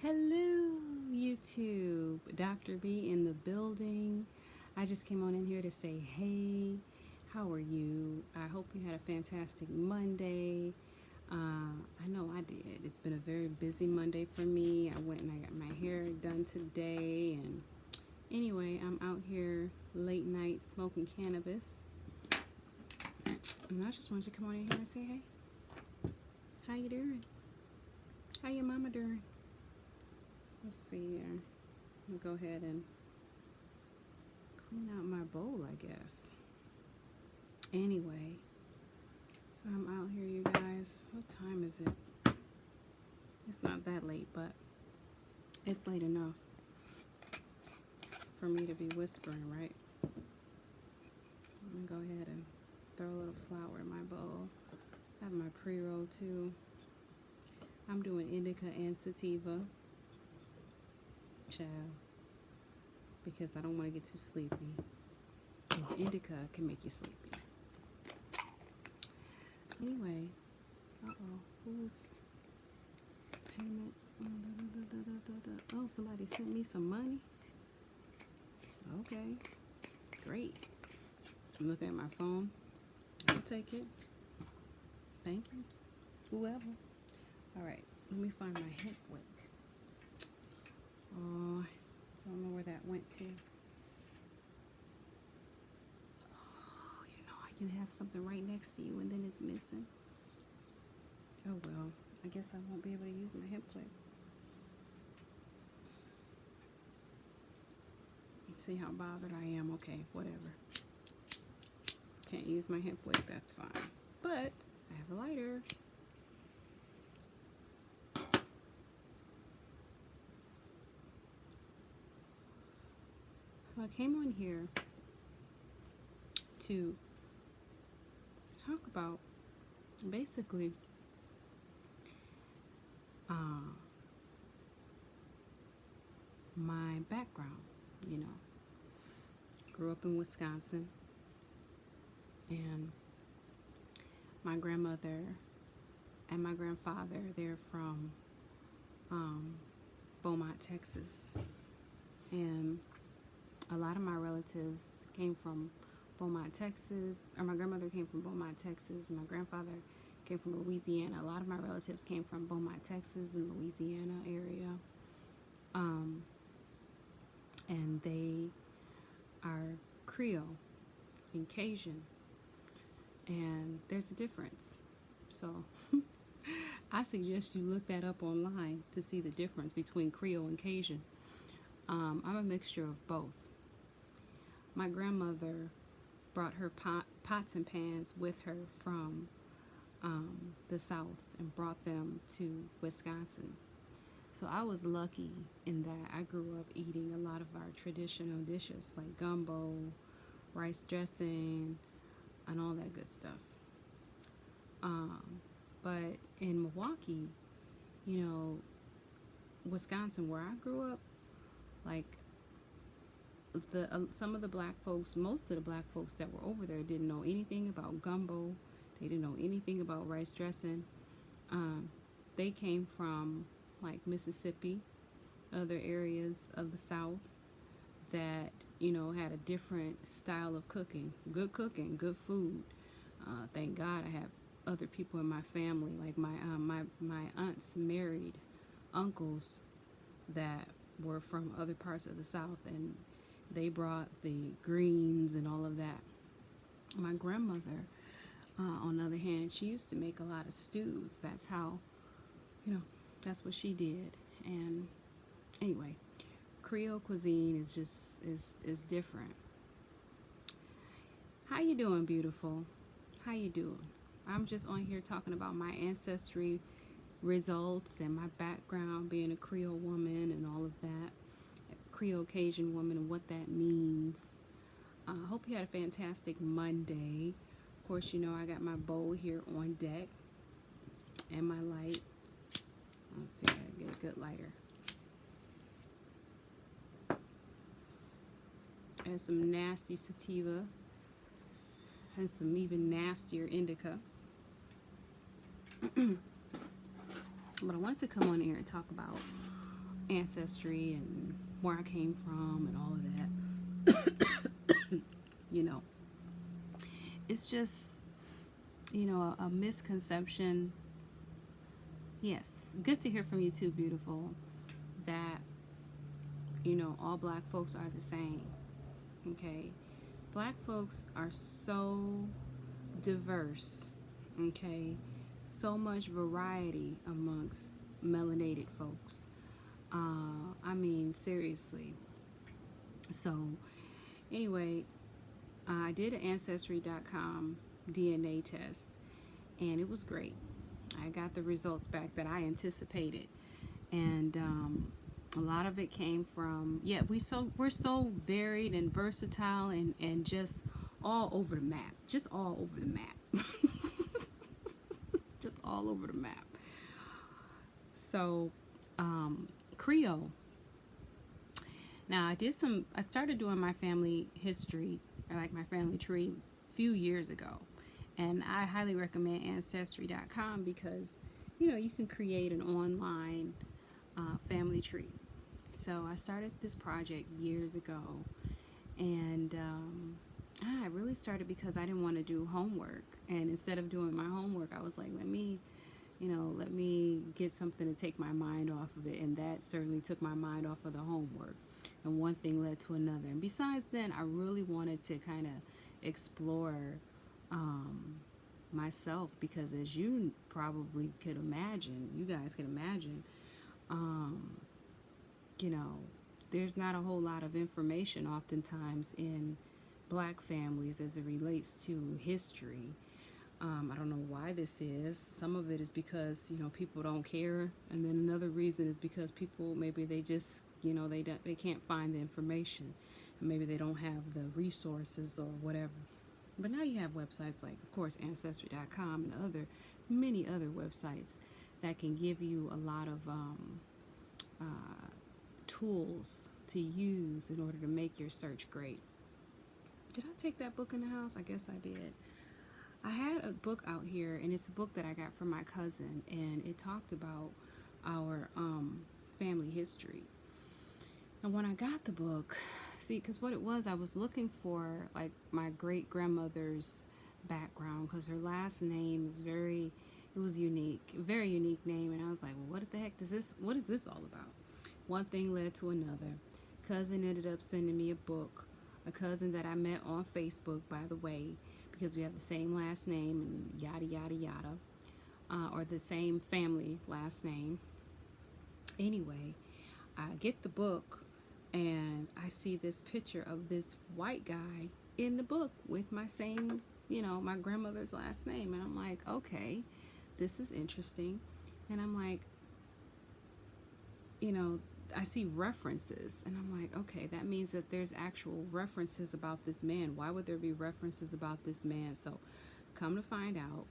Hello, YouTube. Dr. B in the building. I just came on in here to say, hey, how are you? I hope you had a fantastic Monday. I know I did. It's been a very busy Monday for me. I went and I got my hair done today. And anyway, I'm out here late night smoking cannabis. And I just wanted to come on in here and say, hey, how you doing? How your mama doing? Let's see here. I'm gonna go ahead and clean out my bowl, I guess. Anyway, I'm out here, you guys. What time is it? It's not that late, but it's late enough for me to be whispering, right? I'm gonna go ahead and throw a little flour in my bowl. I have my pre-roll too. I'm doing indica and sativa. Child, because I don't want to get too sleepy. And indica can make you sleepy. So anyway, who's payment? Oh, somebody sent me some money. Okay, great. I'm looking at my phone. I'll take it. Thank you, whoever. All right, let me find my hemp wick. Oh, I don't know where that went to. Oh, I can have something right next to you and then it's missing. Oh well, I guess I won't be able to use my hemp wick. See how bothered I am. Okay, whatever. Can't use my hemp wick, that's fine. But I have a lighter. So I came on here to talk about basically my background. Grew up in Wisconsin, and my grandmother and my grandfather, they're from Beaumont, Texas, and a lot of my relatives came from Beaumont, Texas, or my grandmother came from Beaumont, Texas, and my grandfather came from Louisiana. A lot of my relatives came from Beaumont, Texas, and Louisiana area, and they are Creole and Cajun, and there's a difference. So I suggest you look that up online to see the difference between Creole and Cajun. I'm a mixture of both. My grandmother brought her pots and pans with her from the South and brought them to Wisconsin. So I was lucky in that I grew up eating a lot of our traditional dishes like gumbo, rice dressing, and all that good stuff. But in Milwaukee, Wisconsin, where I grew up, like some of the black folks, most of the black folks that were over there didn't know anything about gumbo. They didn't know anything about rice dressing. They came from like Mississippi, other areas of the South that had a different style of cooking, good food. Thank God I have other people in my family, like my aunts married uncles that were from other parts of the South, and they brought the greens and all of that. My grandmother, on the other hand, she used to make a lot of stews. That's how, that's what she did. And anyway, Creole cuisine is just is different. How you doing, beautiful? How you doing? I'm just on here talking about my ancestry results and my background, being a Creole woman and all of that, Creole Cajun woman, and what that means. I hope you had a fantastic Monday. Of course, I got my bowl here on deck and my light. Let's see, I gotta get a good lighter. And some nasty sativa and some even nastier indica. But I wanted to come on here and talk about ancestry and where I came from and all of that. You know, it's just, a misconception. Yes, good to hear from you too, beautiful, that, all black folks are the same. Okay? Black folks are so diverse. Okay? So much variety amongst melanated folks. I mean, seriously. So, anyway, I did an Ancestry.com DNA test, and it was great. I got the results back that I anticipated, and a lot of it came from we're so varied and versatile and just all over the map, just all over the map, just all over the map. So, Creole. Now I started doing my family history, or like my family tree, a few years ago. And I highly recommend Ancestry.com because, you can create an online family tree. So I started this project years ago. And I really started because I didn't want to do homework. And instead of doing my homework, I was like, let me get something to take my mind off of it. And that certainly took my mind off of the homework. And one thing led to another. And besides then, I really wanted to kind of explore myself, because as you probably could imagine, you guys can imagine, there's not a whole lot of information oftentimes in black families as it relates to history. I don't know why this is. Some of it is because, people don't care. And then another reason is because people, maybe they just, they can't find the information. And maybe they don't have the resources or whatever. But now you have websites like, of course, Ancestry.com and many other websites that can give you a lot of tools to use in order to make your search great. Did I take that book in the house? I guess I did. I had a book out here, and it's a book that I got from my cousin, and it talked about our family history. And when I got the book, because what it was, I was looking for like my great grandmother's background, because her last name is it was unique, a very unique name, and I was like, well, what is this all about? One thing led to another. Cousin ended up sending me a book, a cousin that I met on Facebook, by the way, because we have the same last name and yada yada yada, or the same family last name. Anyway, I get the book, and I see this picture of this white guy in the book with my same, my grandmother's last name. And I'm like, okay, this is interesting. And I'm like, I see references. And I'm like, okay, that means that there's actual references about this man. Why would there be references about this man? So come to find out,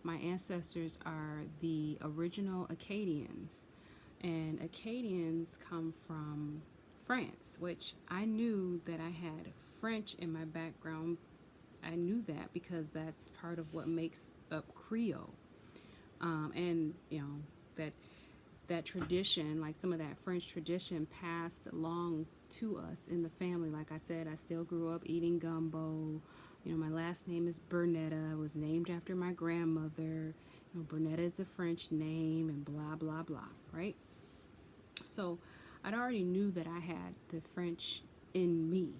my ancestors are the original Acadians. And Acadians come from France, which I knew that I had French in my background. I knew that because that's part of what makes up Creole. And, that tradition, like some of that French tradition, passed along to us in the family. Like I said, I still grew up eating gumbo. My last name is Burnetta. I was named after my grandmother. Burnetta is a French name, and blah, blah, blah, right? So I'd already knew that I had the French in me,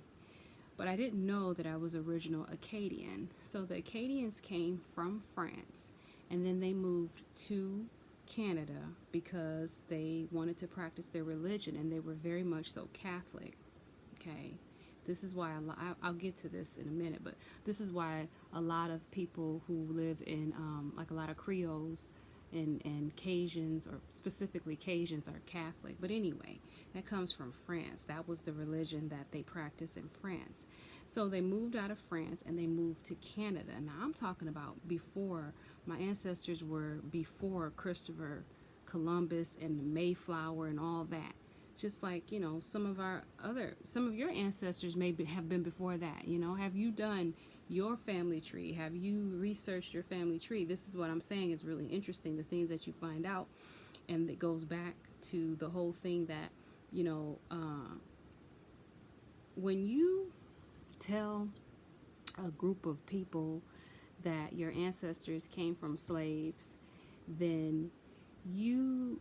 but I didn't know that I was original Acadian. So the Acadians came from France, and then they moved to Canada because they wanted to practice their religion, and they were very much so Catholic. Okay, this is why I'll get to this in a minute, but this is why a lot of people who live in like a lot of Creoles and Cajuns, or specifically Cajuns, are Catholic. But anyway, that comes from France. That was the religion that they practiced in France. So they moved out of France and they moved to Canada. Now I'm talking about before, my ancestors were before Christopher Columbus and the Mayflower and all that. Just like, some of your ancestors have been before that. Have you done your family tree? Have you researched your family tree? This is what I'm saying is really interesting, the things that you find out. And it goes back to the whole thing that, you know, when you tell a group of people that your ancestors came from slaves, then you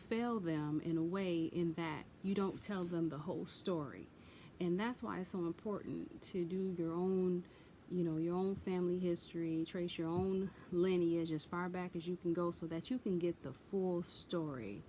fail them in a way in that you don't tell them the whole story. And that's why it's so important to do your own, you know, your own family history, trace your own lineage as far back as you can go, so that you can get the full story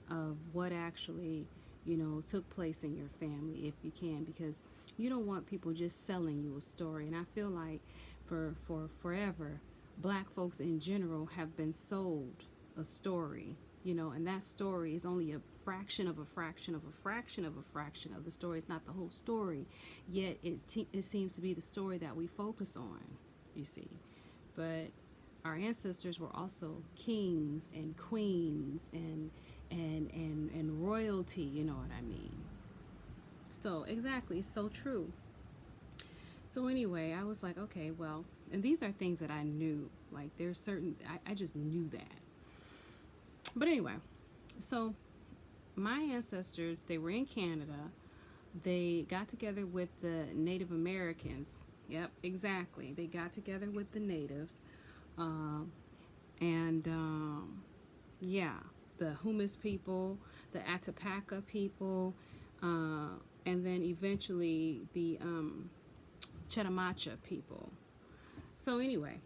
of what actually, you know, took place in your family, if you can, because you don't want people just selling you a story. And I feel like for forever, black folks in general have been sold a story, you know, and that story is only a fraction of a fraction of a fraction of a fraction of the story. It's not the whole story, yet it seems to be the story that we focus on, you see. But our ancestors were also kings and queens and royalty, you know what I mean. So exactly, it's so true. So anyway, I was like, okay, well, and these are things that I knew. Like there's certain, I just knew that. But anyway, so my ancestors, they were in Canada. They got together with the Native Americans. Yep, exactly. They got together with the natives. Um, and yeah, the Humus people, the Atapaca people, and then eventually the Chetamacha people. So anyway,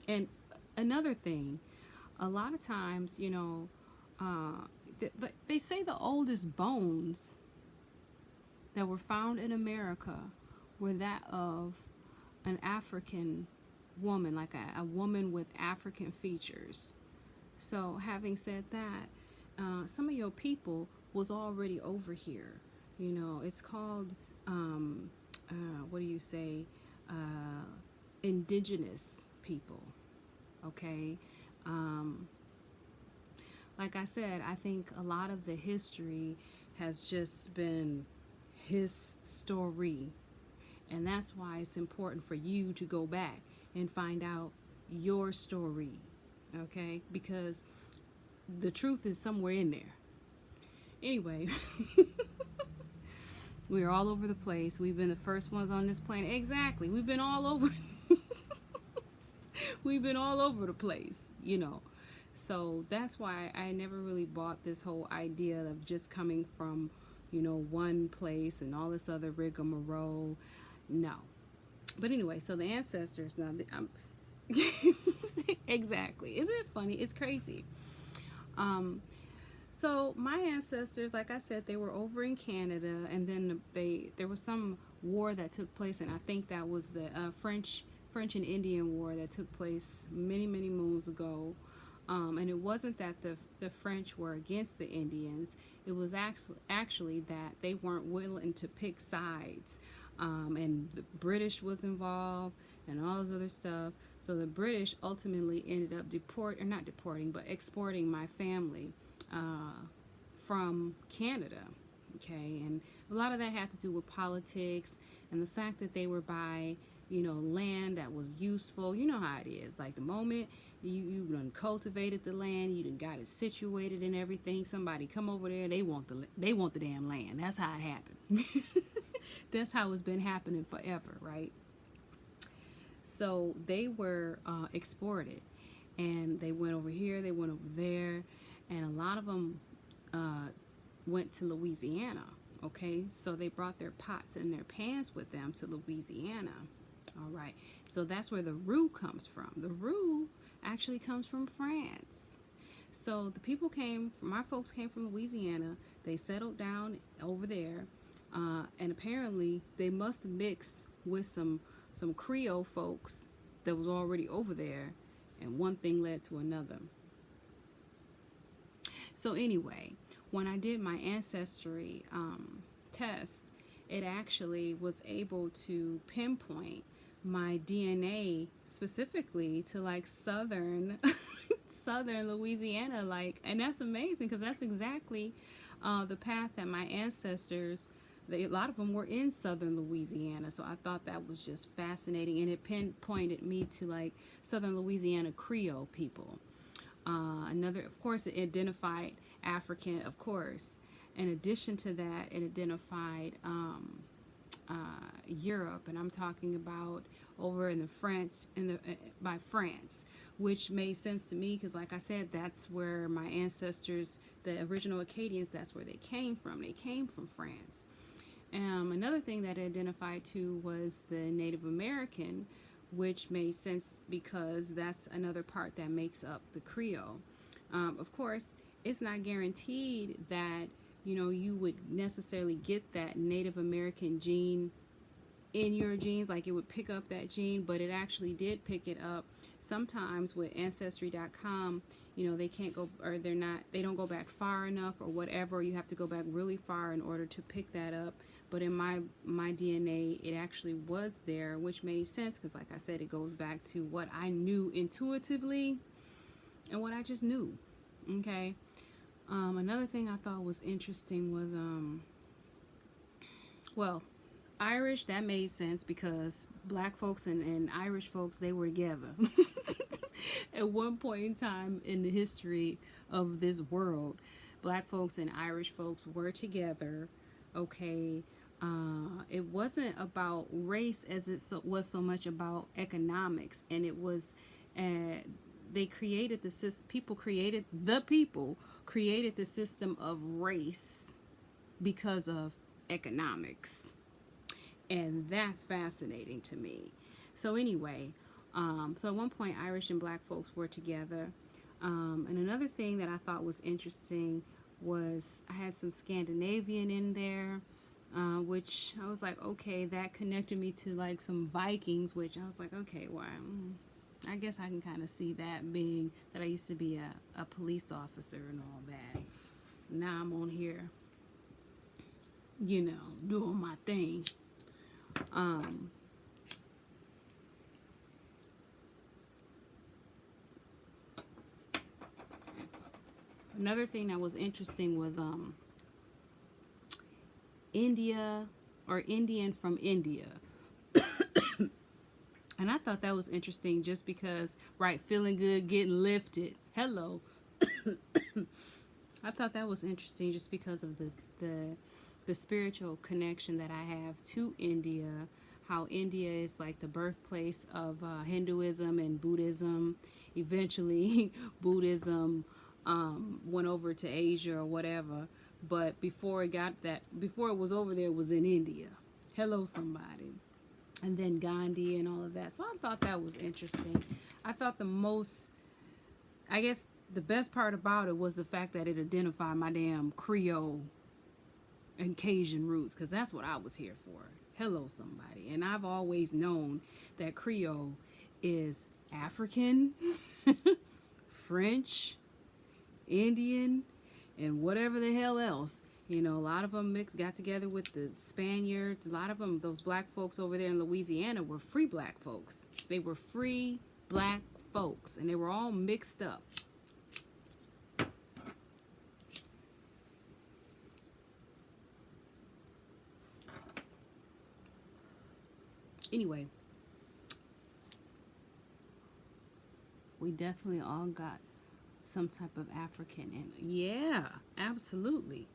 and another thing, a lot of times, you know, they say the oldest bones that were found in America were that of an African woman, like a woman with African features. So having said that, some of your people was already over here. You know, it's called, what do you say, indigenous people, okay? Like I said, I think a lot of the history has just been his story. And that's why it's important for you to go back and find out your story, okay? Because the truth is somewhere in there. Anyway, we are all over the place. We've been the first ones on this planet. Exactly. We've been all over. We've been all over the place, you know. So that's why I never really bought this whole idea of just coming from, you know, one place and all this other rigmarole. No. But anyway, so the ancestors, now, exactly. Isn't it funny? It's crazy. So my ancestors, like I said, they were over in Canada, and then there was some war that took place, and I think that was the French and Indian War that took place many moons ago. And it wasn't that the French were against the Indians. It was actually that they weren't willing to pick sides. And the British was involved and all this other stuff. So the British ultimately ended up exporting my family from Canada. Okay, and a lot of that had to do with politics and the fact that they were by, you know, land that was useful. You know how it is. Like the moment you done cultivated the land, you done got it situated and everything. Somebody come over there, they want the damn land. That's how it happened. That's how it's been happening forever, right? So they were exported, and they went over here, they went over there, and a lot of them went to Louisiana. Okay, so they brought their pots and their pans with them to Louisiana. All right, so that's where the roux comes from. The roux actually comes from France. So the people my folks came from Louisiana. They settled down over there, and apparently they must have mixed with some Creole folks that was already over there, and one thing led to another. So anyway, when I did my ancestry test, it actually was able to pinpoint my DNA specifically to like southern Louisiana, like, and that's amazing because that's exactly the path that my ancestors, a lot of them were in southern Louisiana. So I thought that was just fascinating, and it pinpointed me to like southern Louisiana Creole people. Another, of course, it identified African, of course. In addition to that, it identified Europe, and I'm talking about over in the France, by France, which made sense to me because, like I said, that's where my ancestors, the original Acadians, that's where they came from. They came from France. Another thing that it identified too was the Native American, which made sense because that's another part that makes up the Creole. Of course, it's not guaranteed that you would necessarily get that Native American gene in your genes, like it would pick up that gene, but it actually did pick it up. Sometimes with Ancestry.com, they can't go, or they don't go back far enough or whatever. You have to go back really far in order to pick that up. But in my DNA, it actually was there, which made sense because, like I said, it goes back to what I knew intuitively and what I just knew. Okay. Another thing I thought was interesting was, well, Irish, that made sense because black folks and Irish folks, they were together. At one point in time in the history of this world, black folks and Irish folks were together. Okay. It wasn't about race as it was so much about economics, and it was they created the system. People created the system of race because of economics, and that's fascinating to me. So anyway, so at one point Irish and black folks were together, and another thing that I thought was interesting was I had some Scandinavian in there, which I was like, okay, that connected me to like some Vikings, which I was like, okay, well, I guess I can kind of see that, being that I used to be a police officer and all that. Now I'm on here, doing my thing. Another thing that was interesting was India, or Indian from India. And I thought that was interesting just because, right, feeling good, getting lifted. Hello. I thought that was interesting just because of the spiritual connection that I have to India, how India is like the birthplace of Hinduism and Buddhism. Eventually, Buddhism went over to Asia or whatever, but before it was over there, it was in India. Hello, somebody. And then Gandhi and all of that. So I thought that was interesting. I thought I guess the best part about it was the fact that it identified my damn Creole and Cajun roots, because that's what I was here for. Hello, somebody. And I've always known that Creole is African, French, Indian, and whatever the hell else. A lot of them got together with the Spaniards. A lot of them, those black folks over there in Louisiana, were free black folks. They were free black folks, and they were all mixed up. Anyway, we definitely all got some type of African in. Yeah, absolutely.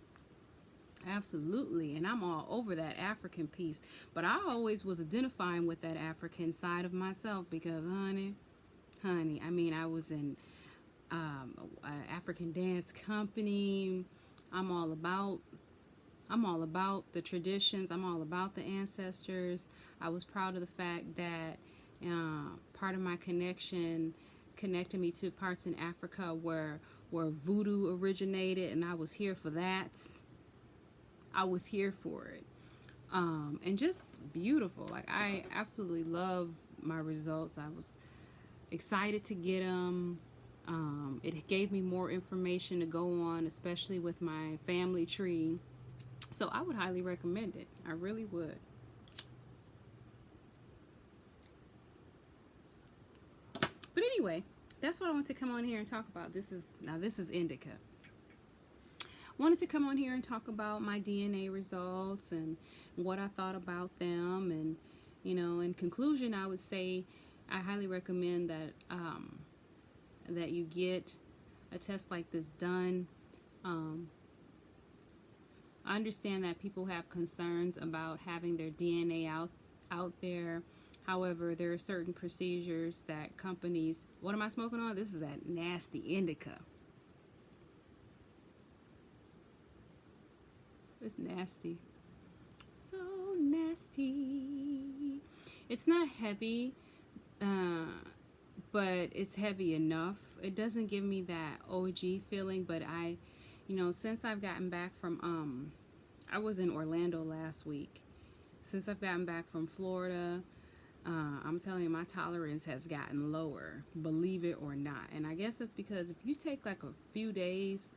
Absolutely. And I'm all over that African piece. But I always was identifying with that African side of myself because, honey, I mean, I was in an African dance company. I'm all about the traditions. I'm all about the ancestors. I was proud of the fact that part of my connection connected me to parts in Africa where voodoo originated, and I was here for that. I was here for it. And just beautiful. Like, I absolutely love my results. I was excited to get them. It gave me more information to go on, especially with my family tree. So I would highly recommend it. I really would. But anyway, that's what I want to come on here and talk about. This is indica. Wanted to come on here and talk about my DNA results and what I thought about them, and in conclusion, I would say I highly recommend that that you get a test like this done. Um, I understand that people have concerns about having their DNA out there. However, there are certain procedures that companies. What am I smoking on? This is that nasty indica. It's nasty. So nasty. It's not heavy, but it's heavy enough. It doesn't give me that OG feeling, but since I've gotten back from, I was in Orlando last week. Since I've gotten back from Florida, I'm telling you, my tolerance has gotten lower, believe it or not. And I guess that's because if you take like a few days,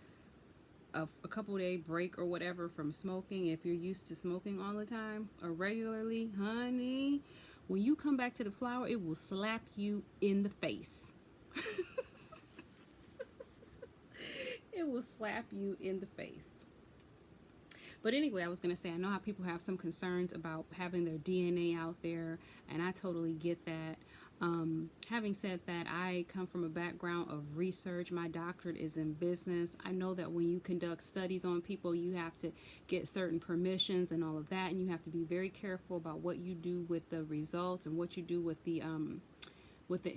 a couple day break or whatever from smoking, if you're used to smoking all the time or regularly, honey, when you come back to the flower, it will slap you in the face. It will slap you in the face. But anyway, I was going to say, I know how people have some concerns about having their DNA out there, and I totally get that. Having said that, I come from a background of research. My doctorate is in business. I know that when you conduct studies on people, you have to get certain permissions and all of that, and you have to be very careful about what you do with the results and what you do with the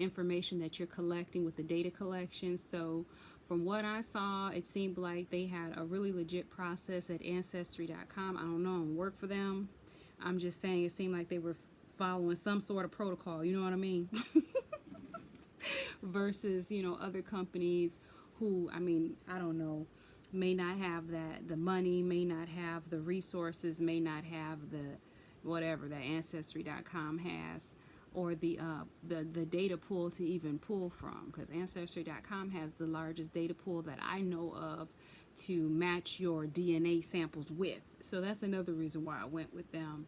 information that you're collecting, with the data collection. So from what I saw, it seemed like they had a really legit process at Ancestry.com. I don't know, and work for them. I'm just saying it seemed like they were following some sort of protocol, you know what I mean? Versus, other companies who, I don't know, may not have the money, may not have the resources, may not have the whatever that Ancestry.com has, or the data pool to even pull from, because Ancestry.com has the largest data pool that I know of to match your DNA samples with. So that's another reason why I went with them.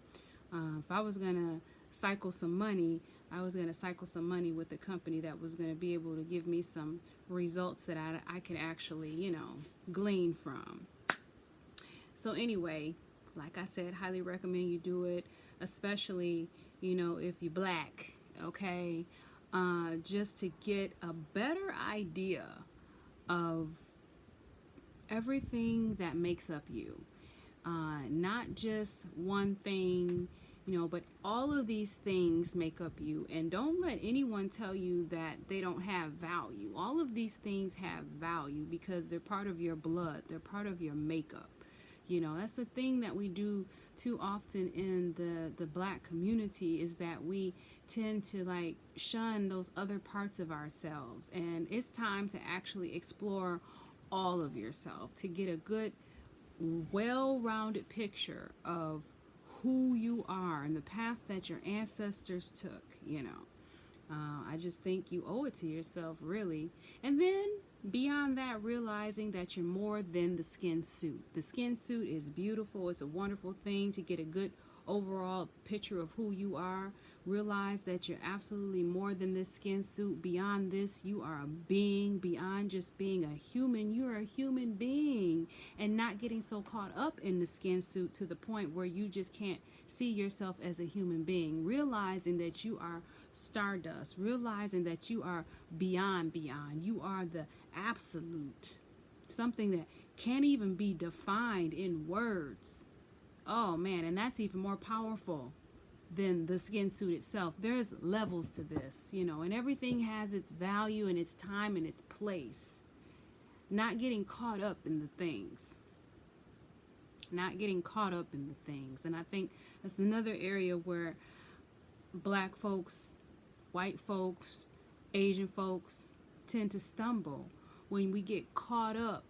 If I was going to cycle some money, I was going to cycle some money with a company that was going to be able to give me some results that I could actually, glean from. So anyway, like I said, highly recommend you do it, especially, if you're black, okay? Just to get a better idea of everything that makes up you. Not just one thing, but all of these things make up you. And don't let anyone tell you that they don't have value. All of these things have value because they're part of your blood. They're part of your makeup. That's the thing that we do too often in the black community, is that we tend to shun those other parts of ourselves. And it's time to actually explore all of yourself to get a good, well-rounded picture of who you are and the path that your ancestors took. I just think you owe it to yourself, really. And then beyond that, realizing that you're more than the skin suit. The skin suit is beautiful. It's a wonderful thing to get a good overall picture of who you are. Realize that you're absolutely more than this skin suit. Beyond this, you are a being. Beyond just being a human, you're a human being. And not getting so caught up in the skin suit to the point where you just can't see yourself as a human being. Realizing that you are stardust. Realizing that you are beyond. You are the absolute. Something that can't even be defined in words. Oh man, and that's even more powerful than the skin suit itself. There's levels to this, and everything has its value and its time and its place. Not getting caught up in the things. Not getting caught up in the things. And I think that's another area where black folks, white folks, Asian folks tend to stumble, when we get caught up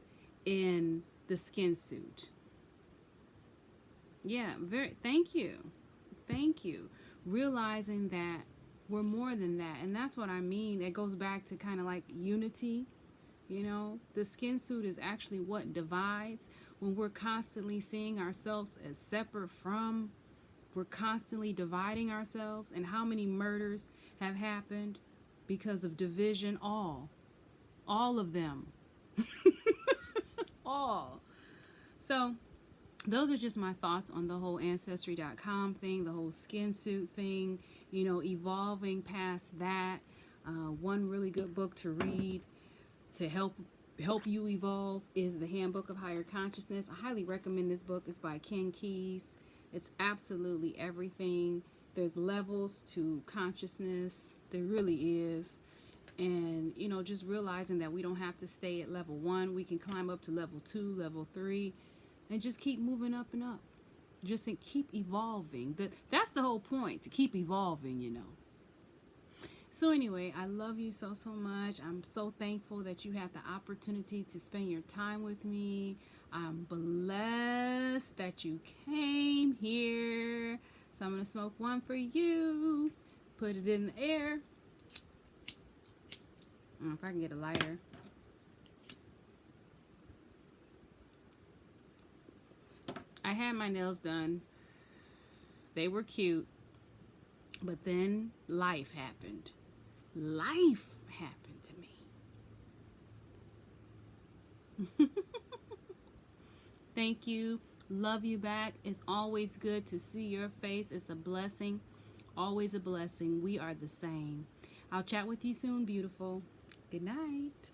in the skin suit. Yeah, thank you. Realizing that we're more than that. And that's what I mean. It goes back to kind of like unity. The skin suit is actually what divides. When we're constantly seeing ourselves as separate from, we're constantly dividing ourselves. And how many murders have happened because of division? All of them. All. So those are just my thoughts on the whole Ancestry.com thing, the whole skin suit thing, evolving past that. One really good book to read to help help you evolve is the Handbook of Higher Consciousness. I highly recommend this book. It's by Ken Keyes. It's absolutely everything. There's levels to consciousness. There really is. And, you know, just realizing that we don't have to stay at level 1. We can climb up to level 2, level 3, and just keep moving up and up. Just keep evolving. That's the whole point, to keep evolving, you know. So anyway, I love you so, so much. I'm so thankful that you had the opportunity to spend your time with me. I'm blessed that you came here. So I'm going to smoke one for you. Put it in the air. If I can get a lighter. I had my nails done. They were cute. But then life happened. Life happened to me. Thank you. Love you back. It's always good to see your face. It's a blessing. Always a blessing. We are the same. I'll chat with you soon, beautiful. Good night.